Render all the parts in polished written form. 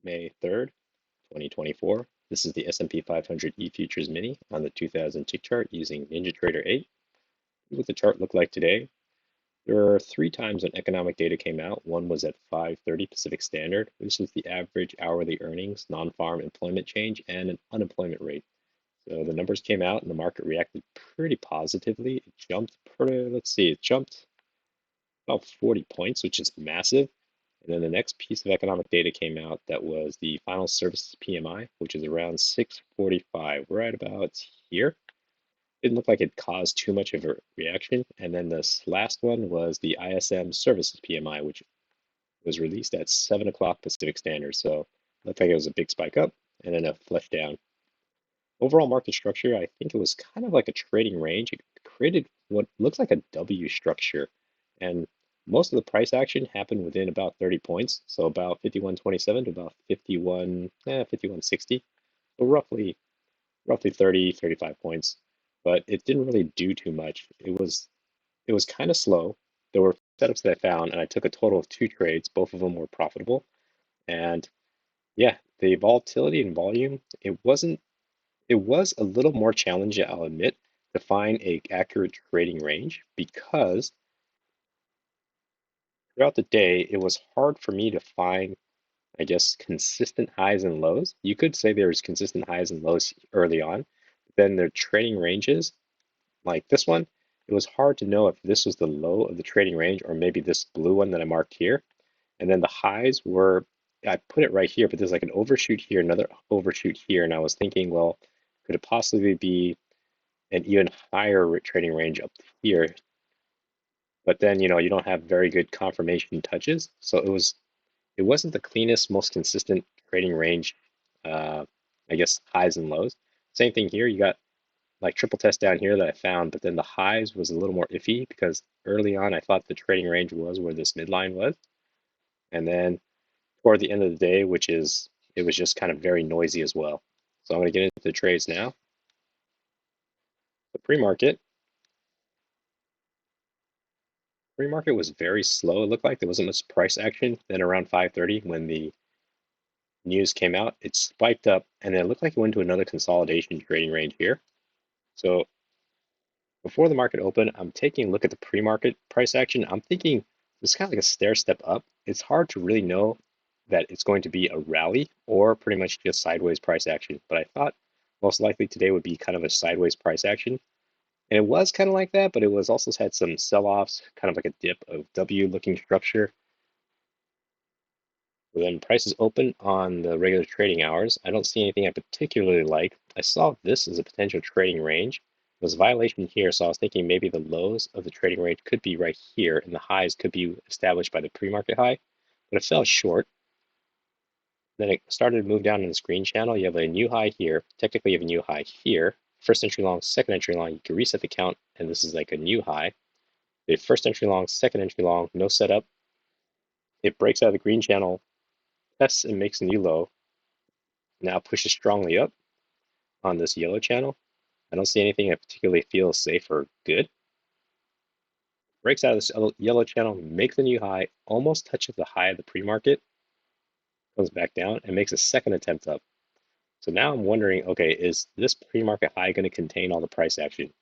May 3rd, 2024. This is the S&P 500 E-Futures Mini on the 2000 tick chart using NinjaTrader 8. What the chart looked like today. There are 3 times when economic data came out. One was at 5:30 Pacific Standard. This was the average hourly earnings, non-farm employment change, and an unemployment rate. So the numbers came out and the market reacted pretty positively. It jumped it jumped about 40 points, which is massive. And then the next piece of economic data came out that was the final services PMI, which is around 645, right about here. Didn't look like it caused too much of a reaction. And then this last one was the ISM Services PMI, which was released at 7 o'clock Pacific Standard. So it looked like it was a big spike up and then a flush down. Overall market structure, I think it was kind of like a trading range. It created what looks like a W structure. And most of the price action happened within about 30 points. So about 51.27 to about 51.60. So roughly 30, 35 points. But it didn't really do too much. It was kind of slow. There were setups that I found, and I took a total of 2 trades. Both of them were profitable. And yeah, the volatility and volume, it was a little more challenging, I'll admit, to find a accurate trading range because throughout the day, it was hard for me to find, I guess, consistent highs and lows. You could say there was consistent highs and lows early on, but then the trading ranges, like this one, it was hard to know if this was the low of the trading range or maybe this blue one that I marked here. And then the highs were, I put it right here, but there's like an overshoot here, another overshoot here. And I was thinking, well, could it possibly be an even higher trading range up here? But then, you don't have very good confirmation touches. So it wasn't the cleanest, most consistent trading range, uh, I guess, highs and lows. Same thing here. You got like triple test down here that I found, but then the highs was a little more iffy because early on I thought the trading range was where this midline was. And then toward the end of the day, it was just kind of very noisy as well. So I'm going to get into the trades now. The pre-market was very slow. It looked like there wasn't much price action. Then around 5:30 when the news came out, it spiked up and then it looked like it went to another consolidation trading range here. So before the market opened, I'm taking a look at the pre-market price action. I'm thinking it's kind of like a stair step up. It's hard to really know that it's going to be a rally or pretty much just sideways price action. But I thought most likely today would be kind of a sideways price action. And it was kind of like that, but it was also had some sell-offs, kind of like a dip of W-looking structure. When prices open on the regular trading hours, I don't see anything I particularly like. I saw this as a potential trading range. There was a violation here, so I was thinking maybe the lows of the trading range could be right here, and the highs could be established by the pre-market high, but it fell short. Then it started to move down in this green channel. You have a new high here. Technically, you have a new high here. First entry long, second entry long. You can reset the count, and this is like a new high. The first entry long, second entry long, no setup. It breaks out of the green channel, tests and makes a new low. Now pushes strongly up on this yellow channel. I don't see anything that particularly feels safe or good. Breaks out of this yellow channel, makes a new high, almost touches the high of the pre-market, comes back down and makes a second attempt up. So now I'm wondering, okay, is this pre-market high going to contain all the price action?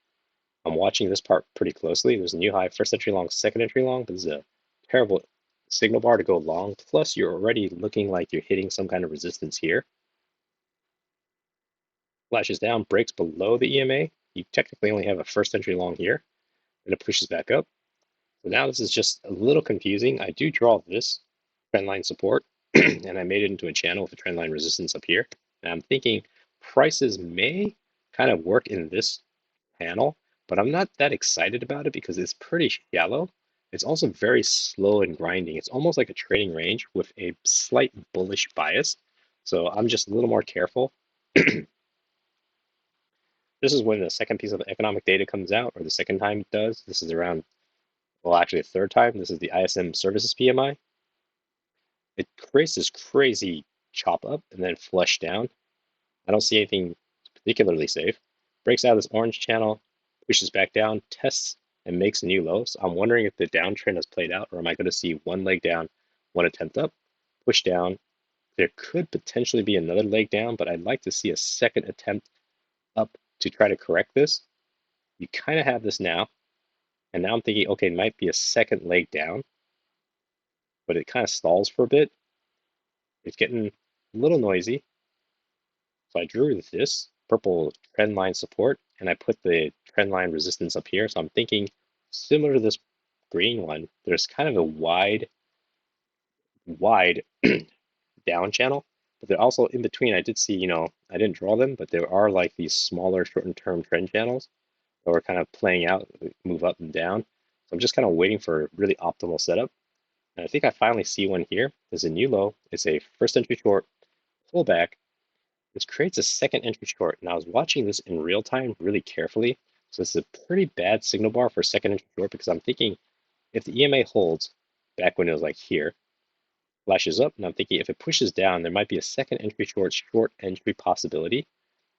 I'm watching this part pretty closely. There's a new high, first entry long, second entry long, but this is a terrible signal bar to go long. Plus, you're already looking like you're hitting some kind of resistance here. Flashes down, breaks below the EMA. You technically only have a first entry long here, and it pushes back up. So now this is just a little confusing. I do draw this trendline support, and I made it into a channel with a trendline resistance up here. And I'm thinking prices may kind of work in this panel, but I'm not that excited about it because it's pretty shallow. It's also very slow and grinding. It's almost like a trading range with a slight bullish bias. So I'm just a little more careful. This is when the second piece of economic data comes out, or the second time it does. This is around, well, actually the third time. This is the ISM Services PMI. It creates this crazy chop up and then flush down. I don't see anything particularly safe. Breaks out of this orange channel, pushes back down, tests, and makes a new low. So I'm wondering if the downtrend has played out, or am I going to see one leg down, one attempt up, push down, There could potentially be another leg down, but I'd like to see a second attempt up to try to correct this. You kind of have this now, and now I'm thinking, okay, it might be a second leg down, but it kind of stalls for a bit. It's getting a little noisy. So I drew this purple trend line support, and I put the trend line resistance up here. So I'm thinking similar to this green one, there's kind of a wide down channel, but they're also in between. I did see, I didn't draw them, but there are like these smaller short-term trend channels that were kind of playing out, move up and down. So I'm just kind of waiting for a really optimal setup. And I think I finally see one here. There's a new low. It's a first entry short pullback. This creates a second entry short. And I was watching this in real time really carefully. So this is a pretty bad signal bar for second entry short because I'm thinking if the EMA holds back when it was like here, flashes up, and I'm thinking if it pushes down, there might be a second entry short entry possibility.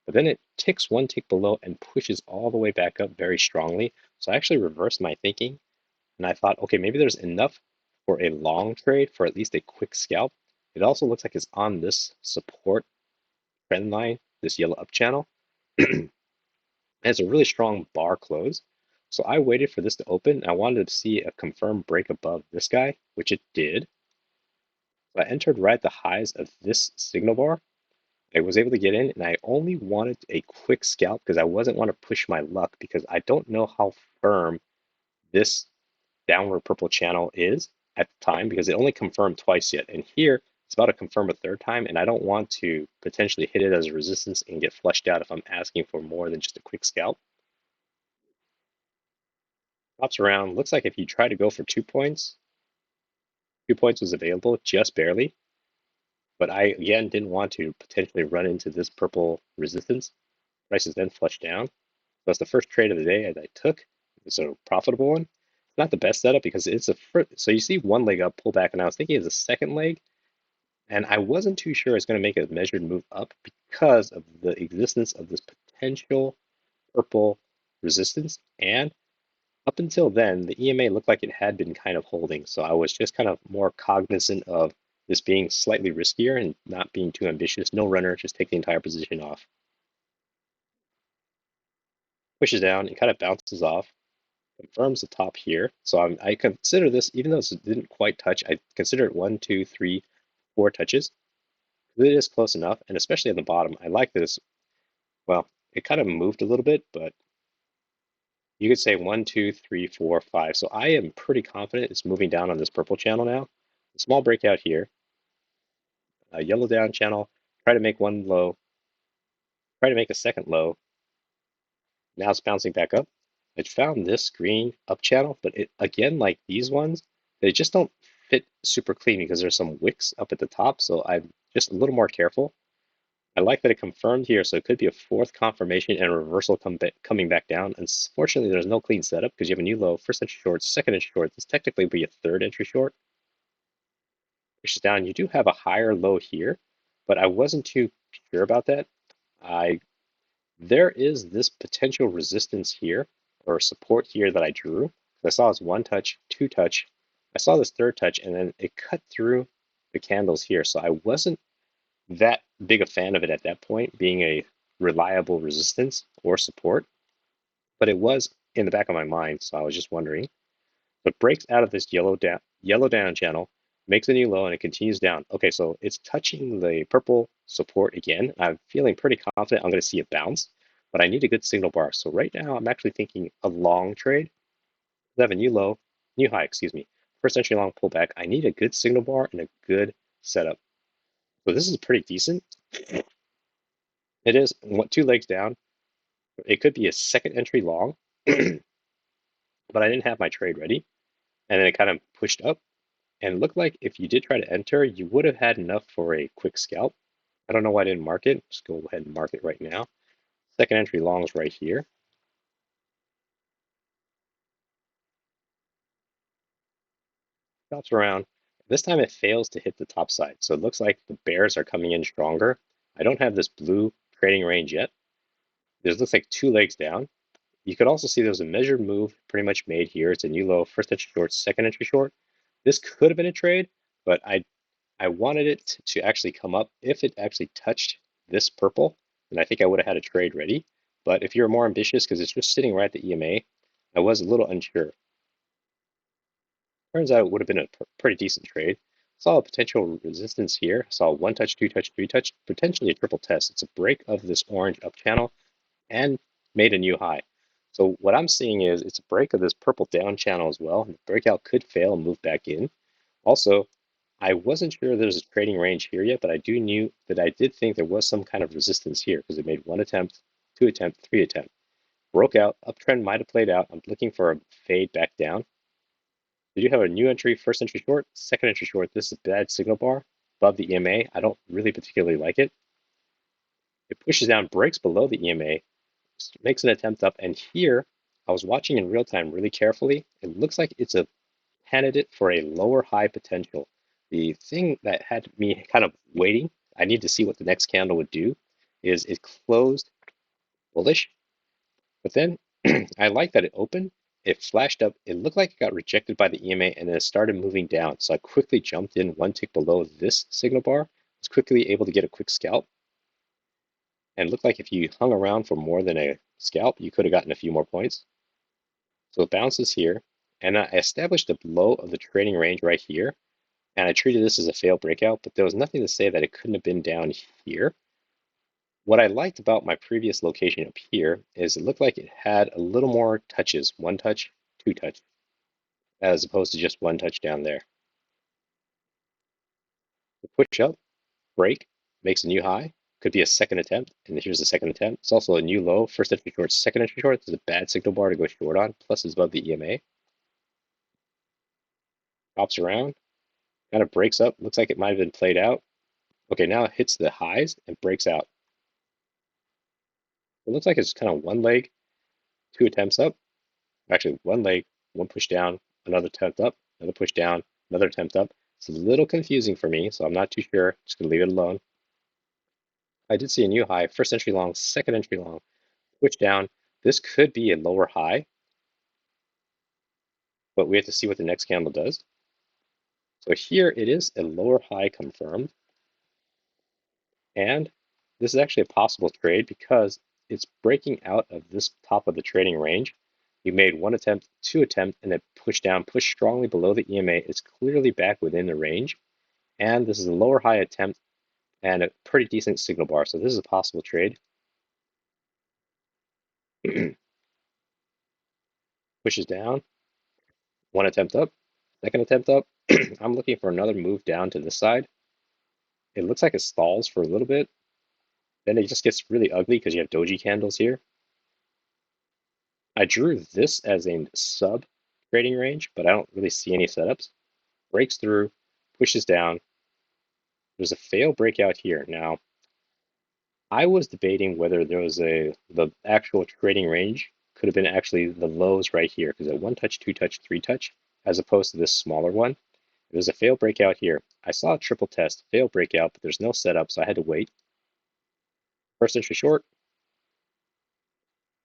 But then it ticks one tick below and pushes all the way back up very strongly. So I actually reversed my thinking and I thought, okay, maybe there's enough for a long trade for at least a quick scalp. It also looks like it's on this support trend line, this yellow up channel. It has a really strong bar close. So I waited for this to open. I wanted to see a confirmed break above this guy, which it did. So I entered right at the highs of this signal bar. I was able to get in and I only wanted a quick scalp because I wasn't want to push my luck because I don't know how firm this downward purple channel is at the time because it only confirmed twice yet. And here it's about to confirm a third time and I don't want to potentially hit it as a resistance and get flushed out if I'm asking for more than just a quick scalp. Pops around, looks like if you try to go for 2 points, 2 points was available just barely. But I, again, didn't want to potentially run into this purple resistance. Prices then flushed down. So that's the first trade of the day that I took. It's a profitable one. It's not the best setup because it's a first, so you see one leg up, pull back, and I was thinking it's a second leg. And I wasn't too sure it's going to make a measured move up because of the existence of this potential purple resistance. And up until then, the EMA looked like it had been kind of holding. So I was just kind of more cognizant of this being slightly riskier and not being too ambitious. No runner, just take the entire position off. Pushes down and kind of bounces off, confirms the top here. So I consider this, even though it didn't quite touch, I consider it 1, 2, 3, 4 touches. It is close enough, and especially on the bottom, I like this. Well, it kind of moved a little bit, but you could say 1, 2, 3, 4, 5. So I am pretty confident it's moving down on this purple channel now. A small breakout here, a yellow down channel, try to make one low, try to make a second low. Now it's bouncing back up. I found this green up channel, but it again, like these ones, they just don't fit super clean because there's some wicks up at the top. So I'm just a little more careful. I like that it confirmed here, so it could be a fourth confirmation and a reversal coming back down. Unfortunately, there's no clean setup because you have a new low, first entry short, second entry short. This technically would be a third entry short. Pushes down. You do have a higher low here, but I wasn't too sure about that. There is this potential resistance here or support here that I drew. I saw this one touch, two touch. I saw this third touch, and then it cut through the candles here. So I wasn't that big a fan of it at that point, being a reliable resistance or support, but it was in the back of my mind. So I was just wondering. But breaks out of this yellow down channel, makes a new low, and it continues down. Okay, so it's touching the purple support again. I'm feeling pretty confident I'm going to see a bounce, but I need a good signal bar. So right now I'm actually thinking a long trade. I have a new high, excuse me. First entry long pullback. I need a good signal bar and a good setup. So this is pretty decent. It is 2 legs down. It could be a second entry long, but I didn't have my trade ready. And then it kind of pushed up. And it looked like if you did try to enter, you would have had enough for a quick scalp. I don't know why I didn't mark it. Just go ahead and mark it right now. Second entry long is right here. Bounce around. This time it fails to hit the top side. So it looks like the bears are coming in stronger. I don't have this blue trading range yet. This looks like 2 legs down. You could also see there's a measured move pretty much made here. It's a new low, first entry short, second entry short. This could have been a trade, but I I wanted it to actually come up. If it actually touched this purple, then I think I would have had a trade ready. But if you're more ambitious, because it's just sitting right at the EMA, I was a little unsure. Turns out it would have been a pretty decent trade. Saw a potential resistance here. Saw one touch, two touch, three touch, potentially a triple test. It's a break of this orange up channel and made a new high. So what I'm seeing is it's a break of this purple down channel as well. The breakout could fail and move back in. Also, I wasn't sure there's a trading range here yet, but I knew that I did think there was some kind of resistance here because it made one attempt, two attempt, three attempt. Broke out, uptrend might have played out. I'm looking for a fade back down. We do have a new entry, first entry short, second entry short. This is a bad signal bar above the EMA. I don't really particularly like it. It pushes down, breaks below the EMA, makes an attempt up. And here, I was watching in real time really carefully. It looks like it's a candidate for a lower high potential. The thing that had me kind of waiting, I need to see what the next candle would do, is it closed bullish, but then I like that it opened. It flashed up. It looked like it got rejected by the EMA and then it started moving down. So I quickly jumped in one tick below this signal bar. Was quickly able to get a quick scalp. And it looked like if you hung around for more than a scalp, you could have gotten a few more points. So it bounces here. And I established the low of the trading range right here. And I treated this as a failed breakout, but there was nothing to say that it couldn't have been down here. What I liked about my previous location up here is it looked like it had a little more touches, one touch, two touch, as opposed to just one touch down there. The push up, break, makes a new high, could be a second attempt, and here's the second attempt. It's also a new low, first entry short, second entry short. This is a bad signal bar to go short on, plus it's above the EMA. Hops around, kind of breaks up, looks like it might have been played out. Okay, now it hits the highs and breaks out. It looks like it's kind of one leg, two attempts up. Actually, one leg, one push down, another attempt up, another push down, another attempt up. It's a little confusing for me, so I'm not too sure. Just gonna leave it alone. I did see a new high, first entry long, second entry long, push down. This could be a lower high, but we have to see what the next candle does. So here it is a lower high confirmed. And this is actually a possible trade because it's breaking out of this top of the trading range. You made one attempt, two attempt, and it pushed down, pushed strongly below the EMA. It's clearly back within the range. And this is a lower high attempt and a pretty decent signal bar. So this is a possible trade. Pushes down, one attempt up, second attempt up. I'm looking for another move down to this side. It looks like it stalls for a little bit. Then it just gets really ugly because you have doji candles here. I drew this as a sub trading range, but I don't really see any setups. Breaks through, pushes down. There's a fail breakout here. Now, I was debating whether there was the actual trading range could have been actually the lows right here, because at one touch, two touch, three touch, as opposed to this smaller one. There's a fail breakout here. I saw a triple test, fail breakout, but there's no setup, so I had to wait. First entry short.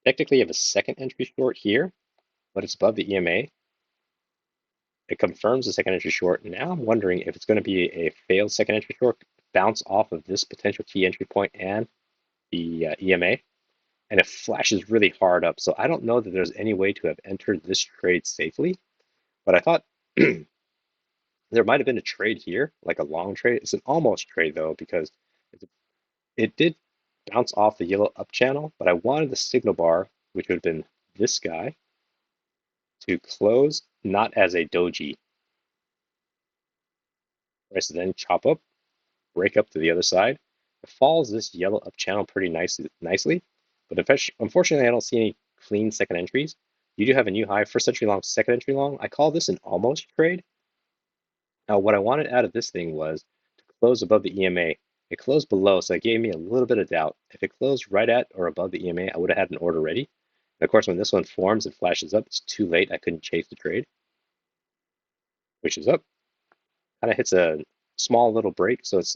Technically, you have a second entry short here, but it's above the EMA. It confirms the second entry short. Now I'm wondering if it's going to be a failed second entry short, bounce off of this potential key entry point and the EMA, and it flashes really hard up. So I don't know that there's any way to have entered this trade safely, but I thought there might have been a trade here, like a long trade. It's an almost trade though, because it did bounce off the yellow up channel, but I wanted the signal bar, which would have been this guy, to close not as a doji. Price then chop up, break up to the other side. It follows this yellow up channel pretty nicely, but unfortunately I don't see any clean second entries. You do have a new high, first entry long, second entry long. I call this an almost trade. Now what I wanted out of this thing was to close above the EMA. It closed below, so it gave me a little bit of doubt. If it closed right at or above the EMA, I would have had an order ready. And of course, when this one forms and flashes up, it's too late. I couldn't chase the trade. Which is up, kind of hits a small little break, so it's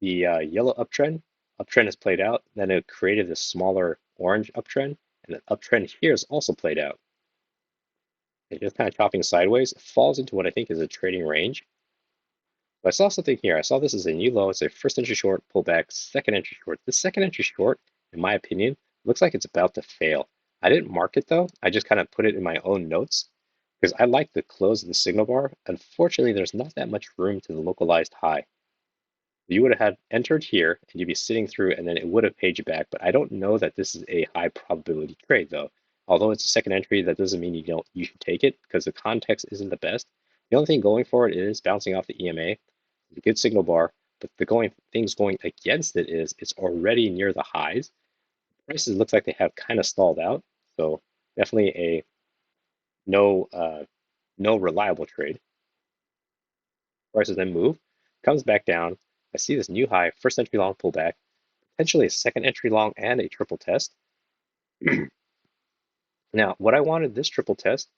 the yellow uptrend. Uptrend is played out. Then it created this smaller orange uptrend, and the uptrend here is also played out. It's just kind of chopping sideways. It falls into what I think is a trading range. But I saw something here. I saw this as a new low. It's a first entry short, pullback, second entry short. This second entry short, in my opinion, looks like it's about to fail. I didn't mark it though. I just kind of put it in my own notes because I like the close of the signal bar. Unfortunately, there's not that much room to the localized high. You would have had entered here and you'd be sitting through and then it would have paid you back. But I don't know that this is a high probability trade though. Although it's a second entry, that doesn't mean you should take it because the context isn't the best. The only thing going for it is bouncing off the EMA, a good signal bar, but the things going against it is it's already near the highs. Prices looks like they have kind of stalled out. So definitely a no reliable trade. Prices then move, comes back down. I see this new high, first entry long pullback, potentially a second entry long and a triple test. Now, what I wanted this triple test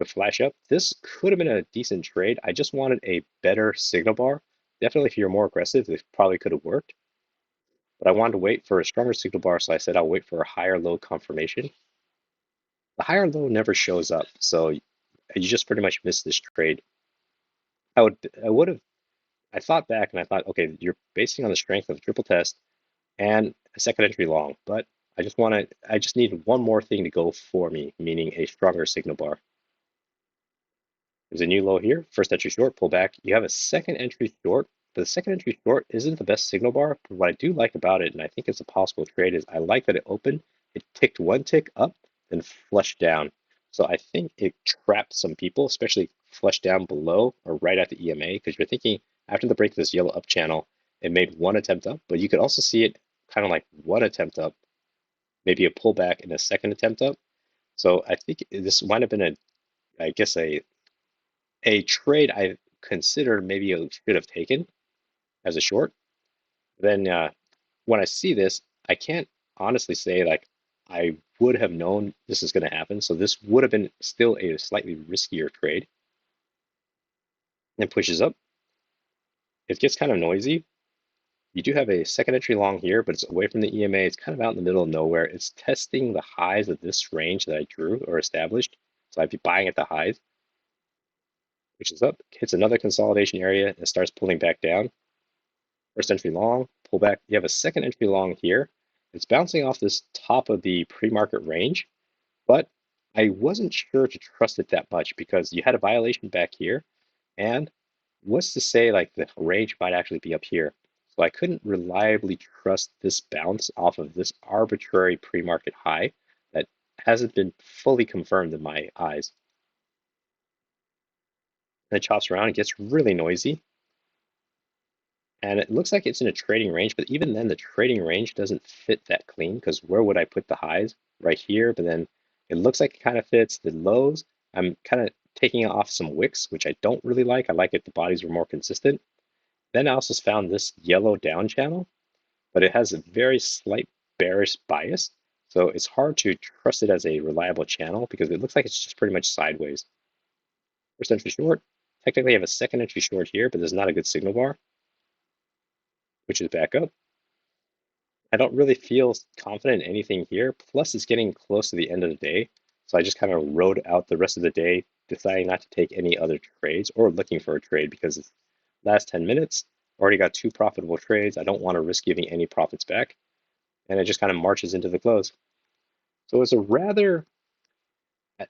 to flash up, this could have been a decent trade. I just wanted a better signal bar. Definitely, if you're more aggressive, this probably could have worked. But I wanted to wait for a stronger signal bar, so I said I'll wait for a higher low confirmation. The higher low never shows up, so you just pretty much miss this trade. I thought back and I thought, okay, you're basing on the strength of a triple test and a second entry long, but I just needed one more thing to go for me, meaning a stronger signal bar. There's a new low here, first entry short, pull back. You have a second entry short, but the second entry short isn't the best signal bar. But what I do like about it, and I think it's a possible trade, is I like that it opened, it ticked one tick up, then flushed down. So I think it trapped some people, especially flushed down below or right at the EMA, because you're thinking after the break of this yellow up channel, it made one attempt up, but you could also see it kind of like one attempt up, maybe a pullback and a second attempt up. So I think this might have been I guess a trade I considered maybe I should have taken as a short. Then when I see this, I can't honestly say like I would have known this is going to happen. So this would have been still a slightly riskier trade. And pushes up. It gets kind of noisy. You do have a second entry long here, but it's away from the EMA. It's kind of out in the middle of nowhere. It's testing the highs of this range that I drew or established. So I'd be buying at the highs, which is up, hits another consolidation area and starts pulling back down. First entry long, pull back. You have a second entry long here. It's bouncing off this top of the pre-market range, but I wasn't sure to trust it that much because you had a violation back here, and what's to say like the range might actually be up here. So I couldn't reliably trust this bounce off of this arbitrary pre-market high that hasn't been fully confirmed in my eyes. And it chops around, it gets really noisy. And it looks like it's in a trading range, but even then the trading range doesn't fit that clean because where would I put the highs? Right here, but then it looks like it kind of fits the lows. I'm kind of taking off some wicks, which I don't really like. I like if the bodies were more consistent. Then I also found this yellow down channel, but it has a very slight bearish bias. So it's hard to trust it as a reliable channel because it looks like it's just pretty much sideways. First entry short. Technically I have a second entry short here, but there's not a good signal bar, which is back up. I don't really feel confident in anything here. Plus, it's getting close to the end of the day. So I just kind of rode out the rest of the day, deciding not to take any other trades or looking for a trade because it's last 10 minutes, already got two profitable trades. I don't want to risk giving any profits back. And it just kind of marches into the close. So it's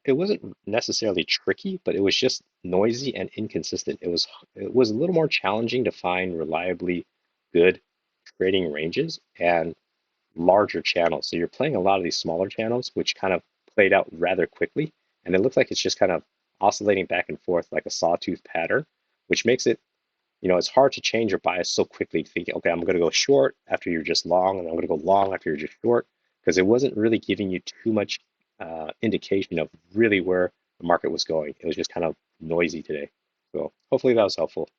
it wasn't necessarily tricky, but it was just noisy and inconsistent. It was a little more challenging to find reliably good trading ranges and larger channels. So you're playing a lot of these smaller channels, which kind of played out rather quickly. And it looks like it's just kind of oscillating back and forth like a sawtooth pattern, which makes it, it's hard to change your bias so quickly, thinking, okay, I'm going to go short after you're just long, and I'm going to go long after you're just short, because it wasn't really giving you too much indication of really where the market was going. It was just kind of noisy today. So hopefully that was helpful.